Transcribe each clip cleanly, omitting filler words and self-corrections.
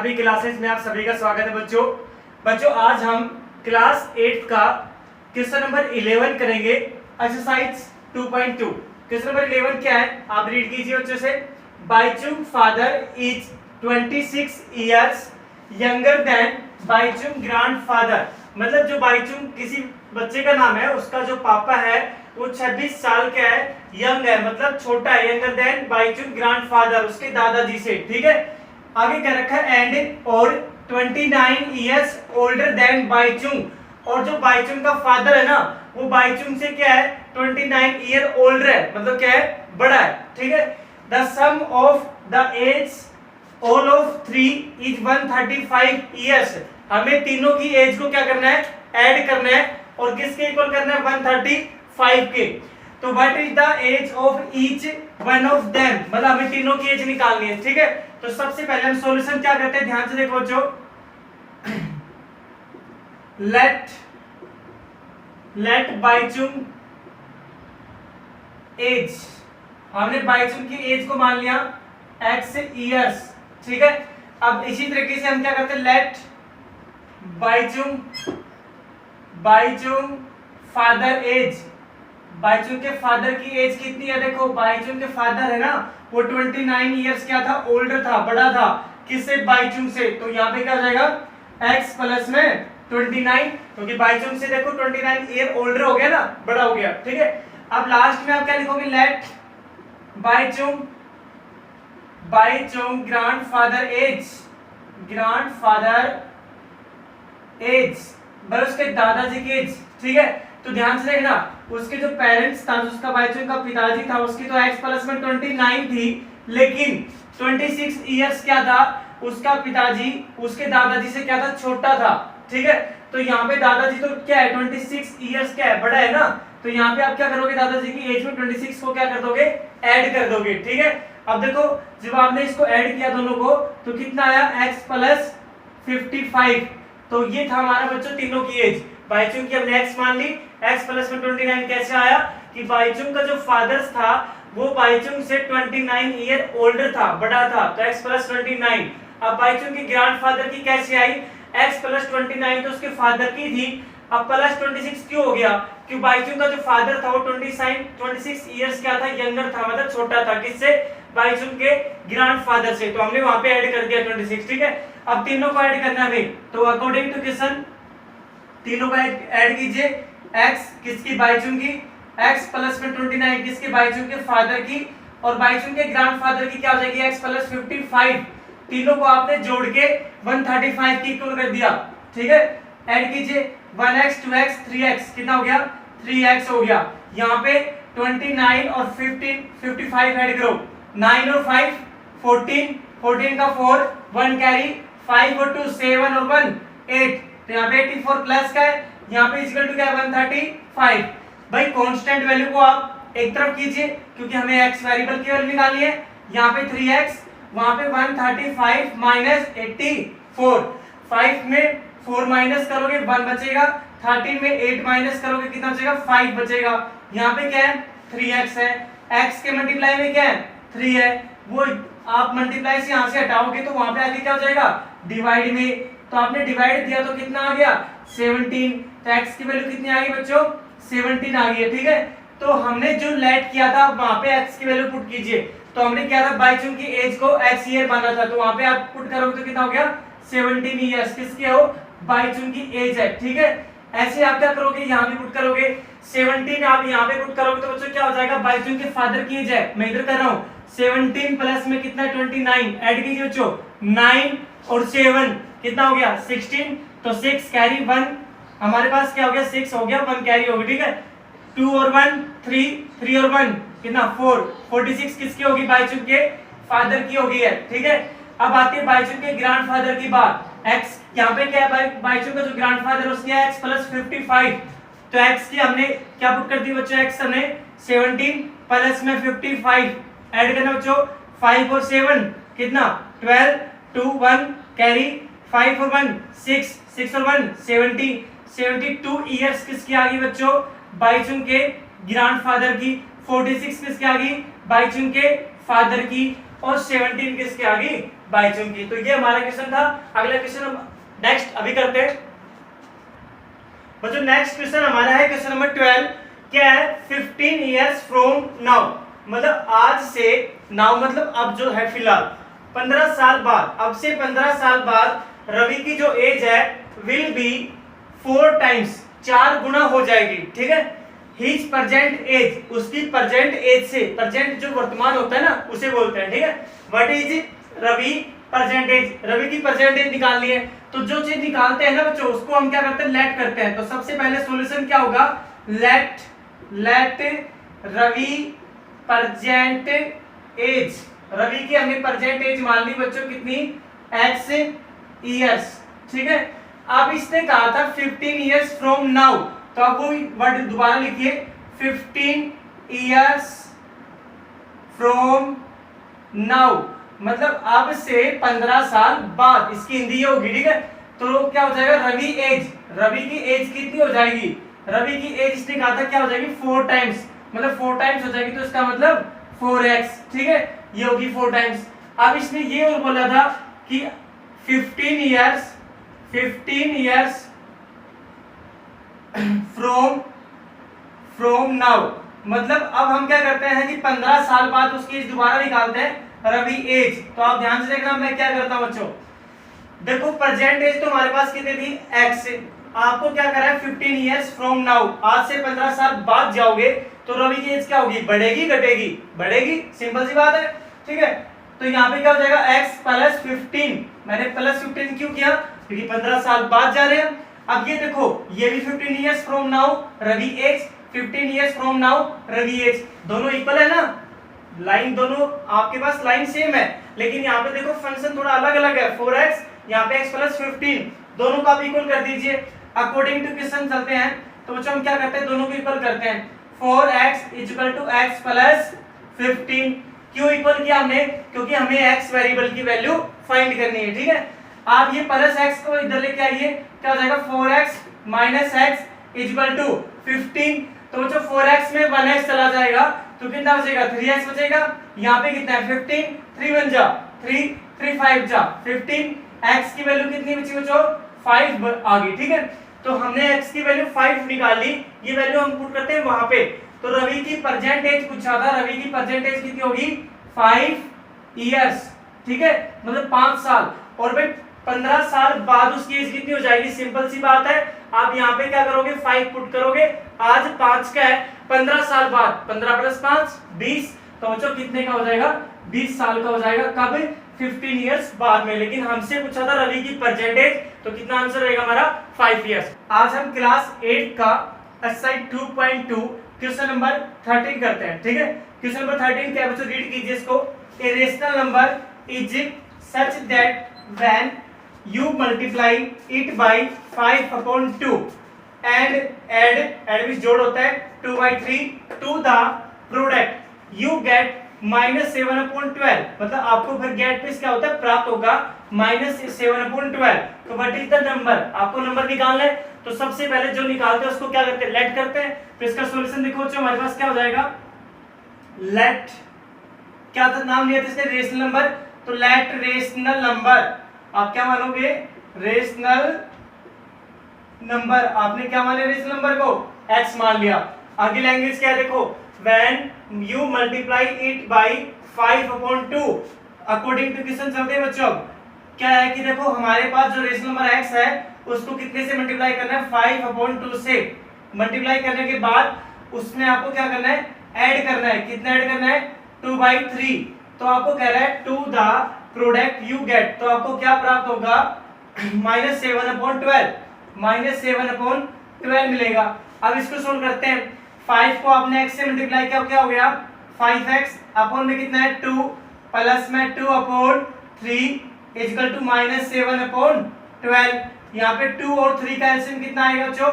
अभी क्लासेस में आप सभी का स्वागत है बच्चों आज हम क्लास 8 का क्वेश्चन नंबर 11 करेंगे। एक्सरसाइज 2.2 क्वेश्चन नंबर 11 क्या है आप रीड कीजिए बच्चों से। Baichung father is 26 years younger than Baichung grandfather. मतलब जो बाईचुंग किसी बच्चे का नाम है, उसका जो पापा है वो 26 साल का है, यंग है मतलब छोटा है, यंगर देन बाईचुंग ग्रैंडफादर, उसके दादाजी से। ठीक है, आगे क्या रखा है एंड और 29 इयर्स ओल्डर देन बाईचुंग, और जो बाईचुंग का फादर है ना वो बाईचुंग से क्या है 29 ईयर ओल्डर है, मतलब क्या है बड़ा है। ठीक है, the sum of the age all of 3 is 135 years. हमें तीनों की एज को क्या करना है, ऐड करना है, और किसके इक्वल करना है 135 के। तो what is the age of each one of them, मतलब हमें तीनों की एज निकालनी है। ठीक है, तो सबसे पहले हम सॉल्यूशन क्या करते हैं, ध्यान से देखो बच्चों। लेट बाईचुंग एज, हमने बाईचुंग की एज को मान लिया x इयर्स। ठीक है, अब इसी तरीके से हम क्या करते हैं, let Baichung father age, Baichung के फादर की एज कितनी है। देखो बाईचुंग के फादर है ना वो 29 इयर्स क्या था, ओल्डर था, बड़ा था, किससे बाईचुंग से। तो यहाँ पे क्या हो जाएगा x प्लस में 29, क्योंकि बाईचुंग से देखो 29 ईयर ओल्डर हो गया ना, बड़ा हो गया। ठीक है, अब लास्ट में आप क्या लिखोगे, लेट बाईचुंग ग्रैंडफादर एज बस उसके दादाजी की एज। ठीक है, तो ध्यान से देखना, उसके जो पेरेंट्स था, उसका बाईचुंग का पिताजी था, उसकी तो x प्लस में 29 थी, लेकिन 26 इयर्स क्या था, उसका पिताजी उसके दादाजी से क्या था, छोटा था। ठीक है, तो यहाँ पे दादाजी तो क्या है 26 इयर्स क्या है, बड़ा है ना, तो यहाँ पे आप क्या करोगे, दादाजी की एज में 26 को क्या कर दोगे, ऐड कर दोगे। ठीक है, अब देखो जब आपने इसको ऐड किया दोनों को तो कितना आया x प्लस 55। तो ये था हमारा बच्चों तीनों की एज। बाईचुंग की हमने x मान ली, x प्लस में 29 कैसे आया कि बाईचुंग का जो फादर था वो बाईचुंग से 29 ईयर ओल्डर था, बड़ा था, तो x प्लस 29। अब बाईचुंग की ग्रैंडफादर की कैसे आई, x प्लस 29 तो उसके फादर की थी, अब प्लस 26 क्यों हो गया, क्योंकि बाईचुंग का जो फादर था वो 26 इयर्स क्या था, यंगर था, मतलब छोटा था, किससे, बाईचुंग के ग्रैंडफादर से। तो हमने वहां पे ऐड कर दिया 26। ठीक है, अब तीनों को ऐड करना है, तो अकॉर्डिंग टू क्वेश्चन तीनों को ऐड कीजिए। x किसकी, बाईचुंग की, x प्लस में 29 किसके, बाईचुंग के फादर की, और बाईचुंग के ग्रैंडफादर की क्या हो जाएगी x प्लस 55। तीनों को आपने जोड़ के 135 की इक्वल कर दिया। ठीक है, ऐड कीजिए 1x 2x 3x कितना हो गया, 3x हो गया। यहाँ पे 29 और 55 ऐड करो, 9 और 5 14, 14 का 4 1 कैरी, 5 और 2 7 और 1 8, तो यहाँ पे 84 प्लस का है, यहाँ पे इक्वल टू क्या है 135। भाई कांस्टेंट वैल्यू को आप एक तरफ कीजिए क्योंकि हमें x वेरिएबल की वैल्यू निकालनी है। यहाँ पे 3x, वहां पे 135 माइनस 84, 5 में 4 माइनस करोगे 1 बचेगा, 13 में 8 माइनस करोगे कितना बचेगा, 5 बचेगा। यहाँ पे क्या है 3x है, x के मल्टीप्लाई में क्या है 3 है, वो आप मल्टीप्लाई से यहाँ से हटाओगे तो वहां पे आगे क्या हो जाएगा, डिवाइड में, तो आपने डिवाइड दिया तो कितना आ गया 17, तो x की वैल्यू कितनी आ गई बच्चों 17 आ गई है। ठीक है, तो हमने जो लेट किया था वहां पे x की वैल्यू पुट कीजिए, तो हमने क्या था बाईचुंग की एज को x ईयर माना था, तो वहां पे आप पुट करोगे तो कितना हो गया 17 इयर्स, किसके हो, बाईचुंग की एज है। ठीक है, ऐसे आप क्या करोगे, यहाँ भी पुट करोगे 17, आप यहाँ पे पुट करोगे तो बच्चों क्या हो जाएगा, बाईचुंग के फादर की एज है, मैं इधर कर रहा हूँ 17 प्लस में कितना 29, ऐड कीजिए बच्चों 9 और 7 कितना हो गया 16, तो 6 कैरी 1, हमारे पास क्या हो गया 6 हो गया, 1 कैरी हो गया। ठीक है, 2 और 1 3, 3 और 1 कितना 4, 46 किसकी होगी, बाईचुंग के फादर की होगी है। ठीक है, अब आती है बाईचुंग के ग्रैंडफादर की बात। x यहाँ पे क्या है, बाईचुंग का जो ग्रैंडफादर है उसकी x प्लस 55, तो x की हमने क्या पुट कर दी बच्चों, x हमने 17 प्लस में 55 ऐड करना बच्चों, 5 और 7 कितना 12, 2 1 कैरी, 5 और 1 6, 6 और 1 72 इयर्स किसकी आ गई बच्चों, बाईचुंग के ग्रैंडफादर की, 46 किसकी आ गई, बाईचुंग के फादर की, और 17 किसकी आ गई, बाईचुंग की। तो ये हमारा क्वेश्चन था। अगला क्वेश्चन हम नेक्स्ट अभी करते हैं बच्चों। नेक्स्ट क्वेश्चन हमारा है क्वेश्चन नंबर 12। क्या है? 15 ईयर्स फ्रॉम नाउ, मतलब आज से, नाउ मतलब अब जो है फिलहाल, 15 साल बाद, अब से 15 साल बाद रवि की जो एज है विल बी 4 टाइम्स, 4 गुना हो जाएगी। ठीक है, हिज प्रेजेंट एज, उसकी प्रेजेंट एज से, प्रेजेंट जो वर्तमान होता है ना उसे बोलते हैं। ठीक है, what is Ravi present age, Ravi की प्रेजेंट एज निकालनी है। तो जो चीज निकालते हैं ना बच्चों उसको हम क्या करते हैं? लेट करते हैं। तो सबसे पहले सॉल्यूशन क्या होगा? Let Ravi present age, Ravi की हमने प्रेजेंट एज मान ली बच्चों कितनी? x years. ठीक है, अब इसने कहा था 15 ईयर्स फ्रॉम नाउ, तो अब वो वर्ड दोबारा लिखिए, 15 ईयर्स फ्रॉम नाउ, मतलब अब से 15 साल बाद, इसकी हिंदी ये होगी। ठीक है, तो क्या हो जाएगा? रवि एज, रवि की एज कितनी हो जाएगी? रवि की एज इसने कहा था क्या हो जाएगी? 4 टाइम्स, मतलब 4 टाइम्स हो जाएगी, तो इसका मतलब 4x। ठीक है, ये होगी 4 टाइम्स। अब इसने ये और बोला था कि 15 ईयर्स फ्रॉम नाउ, मतलब अब हम क्या करते हैं कि 15 साल बाद उसकी एज दोबारा निकालते हैं, रवि एज। तो आप ध्यान से देखना मैं क्या करता हूं बच्चों। देखो प्रेजेंट एज तो हमारे पास कितनी थी? x। आपको क्या करा है? 15 ईयर्स फ्रॉम नाउ, आज से 15 साल बाद जाओगे तो रवि की एज क्या होगी? बढ़ेगी घटेगी? बढ़ेगी, सिंपल सी बात है। ठीक है, तो यहाँ पे क्या हो जाएगा? x प्लस 15, मैंने प्लस 15 क्यों किया? क्योंकि 15 साल बाद जा रहे हैं। अब ये देखो, ये भी 15 years from now Ravi age, 15 years from now Ravi age, दोनों इक्वल है ना, लाइन दोनों आपके पास लाइन सेम है, लेकिन यहाँ पे देखो फंक्शन थोड़ा अलग अलग है। 4x, यहाँ पे x प्लस 15, दोनों को आप इक्वल कर दीजिए। अकॉर्डिंग टू क्वेश्चन चलते हैं, तो बच्चों हम क्या करते हैं? दोनों को इक्वल करते हैं। 4x equal to x plus 15, क्यों इक्वल किया हमने? क्योंकि हमें x वेरिएबल की वैल्यू फाइंड करनी है। ठीक है, आप ये प्लस x को इधर लेके आइए, क्या हो जाएगा? 4x minus x equal to 15, तो बच्चों 4x में 1x चला जाएगा तो कितना बचेगा? 3x बचेगा। यहाँ पे कितना है? 15, 3 1 जा 3, 3 5 जा 15, x की वैल्यू कितनी बची बच्चों? 5 आ गई। ठीक है, तो हमने x की वैल्यू 5 निकाल ली, ये वैल्यू हम पुट करते हैं वहां पे। तो रवि की प्रेजेंट एज पूछा था, रवि की प्रेजेंट एज कितनी होगी? 5 ईयर्स। ठीक है, मतलब 5 साल। और भाई 15 साल बाद उसकी एज कितनी हो जाएगी? सिंपल सी बात है, आप यहाँ पे क्या करोगे? 5 पुट करोगे, आज 5 का है, 15 साल बाद 15 प्लस 5 20, तो बच्चों कितने का हो जाएगा? 20 साल का हो जाएगा। कब? 15 ईयर्स बाद में। लेकिन हमसे पूछा था रवि की परसेंटेज, तो कितना आंसर रहेगा हमारा? 5 ईयर्स। आज हम क्लास 8 का एक्सरसाइज 2.2 क्वेश्चन नंबर 13 करते हैं। ठीक है, क्वेश्चन नंबर 13 क्या बच्चों? रीड कीजिए इसको। A rational number is such that when you multiply it by 5/2 and add which जोड़ होता है 2/3 to the product you get -7/12, मतलब आपको फिर गेट पे क्या होता है? प्राप्त होगा -7/12। तो व्हाट इज द नंबर? आपको नंबर निकालना है, तो सबसे पहले जो निकालते हैं उसको क्या करते हैं? लेट करते हैं। तो इसका सॉल्यूशन देखो बच्चों, हमारे पास क्या हो जाएगा? लेट, क्या था नाम लिया था इसने? Rational number. तो लेट रेशनल नंबर, आप क्या मानोगे? रेशनल नंबर, आपने क्या माने रेशनल नंबर को? x मान लिया। आगे लैंग्वेज क्या है देखो, when you multiply it by 5/2, according to question चलते हैं बच्चों। क्या है कि देखो हमारे पास जो रेशनल नंबर x है उसको कितने से मल्टीप्लाई करना है? 5/2 से। मल्टीप्लाई करने के बाद उसमें आपको क्या करना है? ऐड करना है। कितना ऐड करना है? 2/3। तो आपको कह रहा है to the product you get, तो आपको क्या प्राप्त होगा? -7/12, -7/12 मिलेगा। अब इसको सोल्व करते हैं। 5 को आपने x से मल्टीप्लाई किया, क्या हो गया? 5x अपॉन में कितना है? 2 प्लस में 2/3 इक्वल टू -7/12। यहाँ पे 2 और 3 का एलसीएम कितना आएगा बच्चों?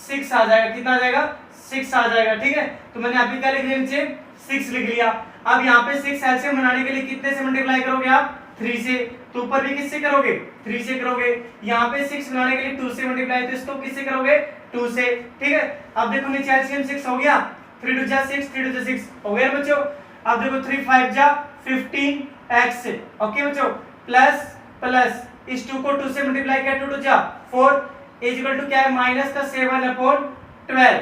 6 आ जाएगा। कितना आ जाएगा? 6 आ जाएगा। ठीक है, तो मैंने यहाँ पे क्या लिख लिया? नीचे 6 लिख लिया। अब यहाँ पे 6 एलसीएम बनाने के लिए कितने से मल्टीप्लाई करोगे आप? 3 से। तो ऊपर भी किससे करोगे? 3 से करोगे। यहाँ पे 6 बनाने के लिए 2 से मल्टीप्लाई, तो इसको किससे करोगे? 2 से। ठीक है, अब देखो नीचे एलसीएम 6 हो गया, 3 2 जा 6, 3 2 जा 6 हो गया बच्चों। अब देखो 3 5 जा 15x। ओके बच्चों, प्लस प्लस इस 2 को 2 से मल्टीप्लाई किया 2 2 जा 4 इज इक्वल टू क्या है माइनस का 7/12।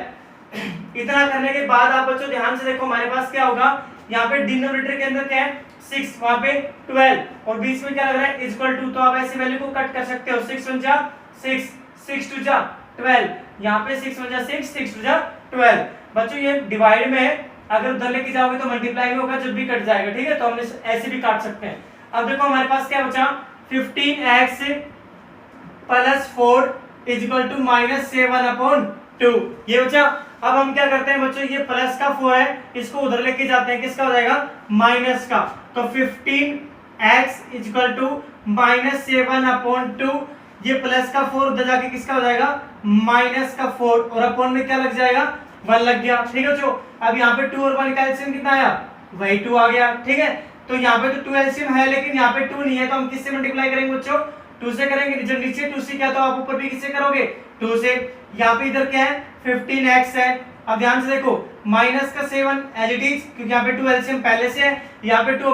इतना करने के बाद आप बच्चों ध्यान से देखो हमारे पास क्या होगा, यहाँ पे डिनोमिनेटर के अंदर क्या है 6, वहां पे 12 और बीच में क्या लग रहा है इक्वल टू, तो आप ऐसे वैल्यू को कट कर सकते हो 6 1 जा 6 6 2 जा 12, यहाँ पे 6 1 जा 6 6 2 जा 12। बच्चों ये डिवाइड में है, अगर उधर लेके जाओगे तो मल्टीप्लाई में होगा जब भी कट जाएगा, ठीक है, तो हम ऐसे भी काट सकते हैं। अब देखो हमारे पास क्या बचा 15x plus 4 is equal to minus 7/2 ये बचा। अब हम क्या करते हैं बच्चों, ये प्लस का 4 है इसको उधर लेके जाते हैं, किसका हो जाएगा माइनस का, तो 15x is equal to minus 7/2, ये प्लस का 4 उधर जाके किसका हो जाएगा माइनस का 4 और अपॉन में क्या लग जाएगा 1 लग गया, ठीक है बच्चों। अब यहाँ पे 2 और 1 का एलसीएम कितना आया, वही 2 आ गया, ठीक है। तो यहाँ पे तो 2 एलसीएम है लेकिन यहाँ पे 2 नहीं है, तो हम किससे मल्टीप्लाई करेंगे बच्चों 2 से करेंगे, जब नीचे 2 से क्या तो आप ऊपर भी किससे करोगे 2 से। यहाँ पे इधर क्या है 15x है। अब ध्यान से देखो माइनस का 7 एज इट इज, क्योंकि यहाँ पे 2 एलसीएम पहले से है, यहाँ पे 2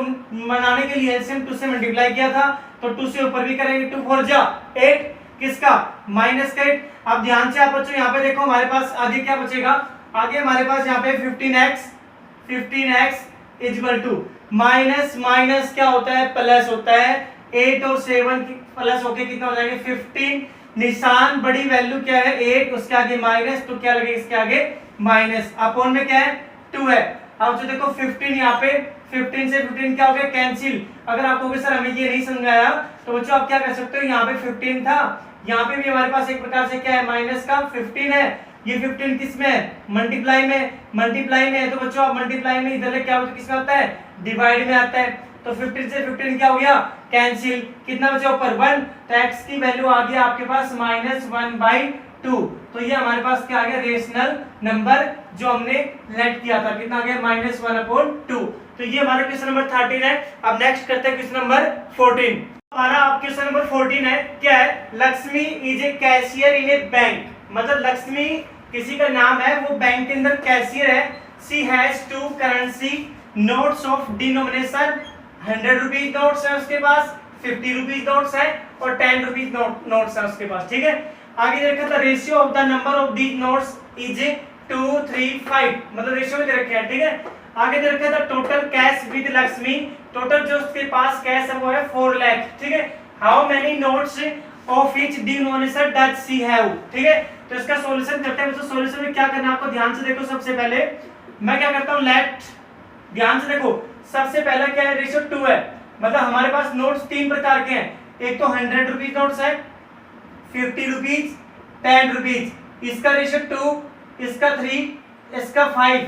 बनाने के लिए एलसीएम 2 से मल्टीप्लाई किया था, तो 2 से ऊपर भी करेंगे 2 4 जा 8 किसका माइनस का 8। अब ध्यान से आप बच्चों यहाँ पे देखो हमारे पास आगे क्या बचेगा, आगे हमारे पास यहाँ पे 15x is equal to minus minus क्या होता है प्लस होता है, 8 और 7 प्लस होके कितना हो जाएंगे 15, निशान बड़ी वैल्यू क्या है 8 उसके आगे माइनस, तो क्या लगेगा इसके आगे माइनस, अपॉन में क्या है 2 है। अब जो देखो 15 यहाँ पे 15 से 15 क्या हो गया कैंसिल। अगर आप कहोगे सर हमें ये नहीं समझाया, तो बच्चों आप क्या कर सकते हो, यहाँ पे 15 था, यहाँ पे भी हमारे पास एक प्रकार से क्या है माइनस का 15 है, ये 15 किस में है मल्टीप्लाई में है, तो बच्चों आप मल्टीप्लाई में इधर क्या होता है किस में आता है डिवाइड में आता है, तो 15 से 15 क्या हो गया कैंसिल, कितना बचा ऊपर 1, तो x की वैल्यू आ गया आपके पास -1/2, तो ये हमारे पास क्या आ गया रेशनल नंबर जो हमने लेट किया था, कितना आ गया -1/2। तो ये हमारा क्वेश्चन नंबर 13 है। अब नेक्स्ट करते हैं क्वेश्चन नंबर 14। हमारा आप क्वेश्चन नंबर 14 है, क्या है Lakshmi is a cashier in A bank, मतलब लक्ष्मी किसी का नाम है, वो बैंक के अंदर कैशियर है। She has 2 currency notes of denomination, 100 rupees notes है उसके पास, 50 रुपीज नोट्स है और 10 रुपीज नोट्स है उसके पास, ठीक है। आगे देखा था ratio of the number of these notes is 2 3 5, मतलब रेशियो में दे रखे हैं, ठीक है। आगे दे रखा था total cash with Lakshmi, total जो उसके पास कैश है वो है 4 लाख, ठीक है। How many notes of each denomination does she have, ठीक है। तो इसका सॉल्यूशन करते हैं। तो सॉल्यूशन में क्या करना है आपको, ध्यान से देखो, सबसे पहले मैं क्या करता हूं लेट, ध्यान से देखो सबसे पहला क्या है रेशियो 2 है, मतलब हमारे पास नोट्स 3 प्रकार के हैं, एक तो 100 रुपीज नोट्स है, 50 रुपीज, 10 रुपीज, इसका रेशियो 2, इसका 3, इसका 5।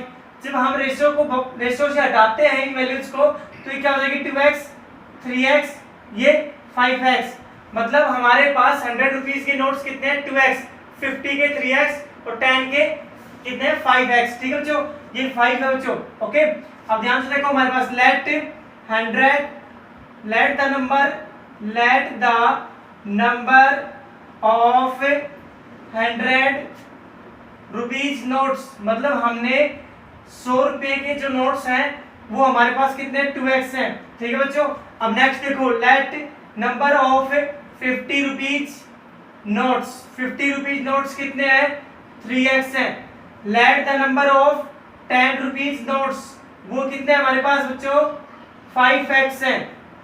जब हम रेशियो से हटाते हैं इन वैल्यूज को, तो ये क्या हो जाएगी 2x 3x ये 5x, मतलब हमारे पास 100 रुपीज के नोट्स कितने हैं 2x, 50 के 3x और 10 के कितने 5x, ठीक है बच्चों, ये 5 है बच्चों, ओके। अब ध्यान से देखो हमारे पास let the number of 100 rupees notes, मतलब हमने 100 रुपए के जो नोट्स हैं वो हमारे पास कितने 2x हैं, ठीक है बच्चों। अब नेक्स्ट देखो let number of 50 rupees notes, 50 rupees notes कितने हैं 3x हैं। Late the number of 10 rupees notes, वो कितने हमारे पास बच्चों 5x हैं,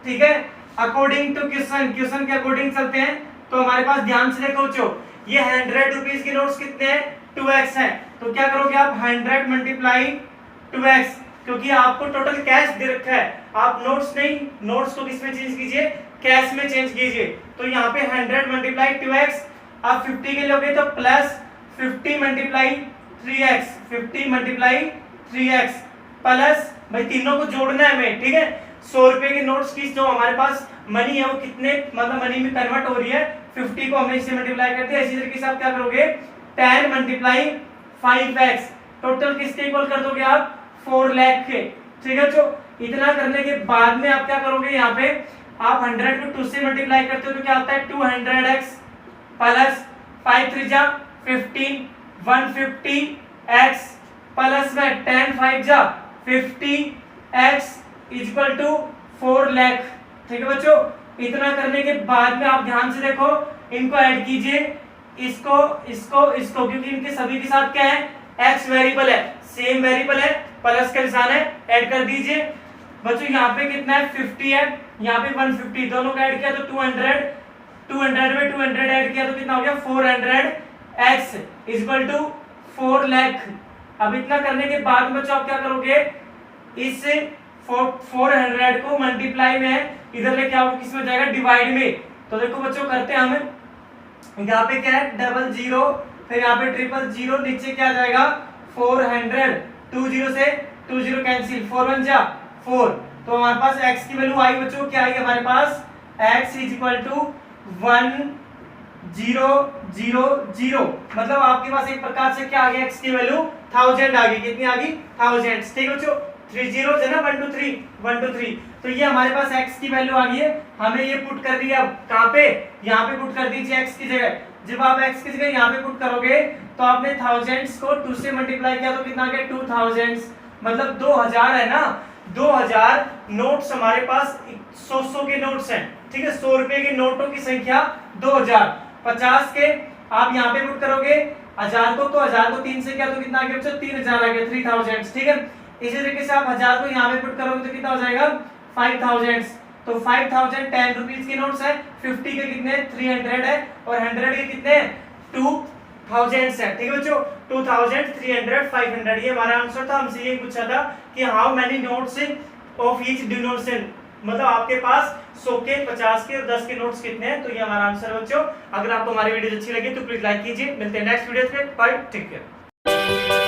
ठीक है। अकॉर्डिंग टू क्वेश्चन के अकॉर्डिंग चलते हैं, तो हमारे पास ध्यान से देखो बच्चों ये 100 रुपीज के नोट्स कितने हैं 2x हैं, तो क्या करोगे आप 100 मल्टीप्लाई 2x, क्योंकि आपको टोटल कैश दे रखा है, आप नोट्स नहीं, नोट्स को किस में चेंज कीजिए कैश में चेंज कीजिए, तो यहाँ पे 100 मल्टीप्लाई 2x, आप 50 के लोगे तो plus 50 multiply 3x, 50 multiply 3x plus, भाई तीनों को जोड़ना है हमें, ठीक है। 100 रुपए के नोट्स की जो हमारे पास मनी है वो कितने मतलब मनी में कन्वर्ट हो रही है, 50 को हमने इससे मल्टीप्लाई करते हैं, इसी तरीके से आप क्या करोगे 10 मल्टीप्लाई 5x, टोटल किसके इक्वल कर दोगे आप 4 लाख के, ठीक है। जो इतना करने के बाद में आप क्या करोगे, यहाँ पे आप 100 को 2 से मल्टीप्लाई करते हो तो क्या आता है 200x प्लस 5 3 जा 15 150x प्लस में 10 5 जा 50x इक्वल टू 4 लाख, ठीक है बच्चों। इतना करने के बाद में आप ध्यान से देखो, इनको ऐड कीजिए, इसको इसको इसको, क्योंकि इनके सभी के साथ क्या है, एक्स वेरिएबल है, सेम वेरिएबल है, प्लस का निशान है, ऐड कर दीजिए बच्चों। यहाँ पे कितना है 50 है, यहाँ पे 150, दोनों का ऐड किया तो 200, 200 में 200 ऐड किया तो कितना हो गया 400, x इक्वल टू 4 लाख। अब इतना करने के बाद बच्चों आप क्या करोगे, इस 400 को मल्टीप्लाई में इधर लेके आओगे, किस में जाएगा, डिवाइड में। तो देखो बच्चों करते हैं हम, यहाँ पे क्या है 00, फिर यहाँ पे 000, नीचे क्या जाएगा 400, 20 से 20 कैंसिल, 4 1 जा 4, तो हमारे पास x की वैल्यू आई बच्चों, क्या आई हमारे पास, x इक्वल टू 1000, मतलब आपके पास एक प्रकार से क्या आ गया, x की वैल्यू 1000 आ गई, कितनी आ गई 1000, ठीक है बच्चों, 3 zeros है ना, 1 2 3 1 2 3, तो ये हमारे पास x की वैल्यू आ गई है, हमें ये पुट कर दिया, अब कहां पे, यहाँ पे पुट कर दीजिए x की जगह। जब आप x की जगह यहाँ पे पुट करोगे तो आपने थाउजेंड्स को 2 से मल्टीप्लाई किया तो कितना आ गया 2000, मतलब 2000 है ना, 2000 नोट्स हमारे पास 100 के नोट्स हैं, ठीक है, 100 रुपए के नोटों की संख्या 2000, 50 के आप यहाँ पे पुट करोगे 1000 को, तो 1000 को 3 से किया तो कितना आ गया बच्चों 3000 आ गया, 3000, ठीक है। इसी तरीके से आप 1000 को यहाँ पे पुट करोगे तो कितना हो जाएगा 5000, तो 5000 10 रुपीज के नोट्स है, 50 के कितने 300 है, और 100 के कितने 2000 है, ठीक है बच्चों, 2300 500, ये हमारा आंसर था। हमसे ये पूछा था कि how many notes of each denomination, मतलब आपके पास 100 के 50 के और 10 के नोट्स कितने हैं, तो ये हमारा आंसर है बच्चों। अगर आपको हमारी वीडियो अच्छी लगी तो प्लीज लाइक कीजिए, मिलते हैं नेक्स्ट वीडियो पे, बाय, टेक केयर।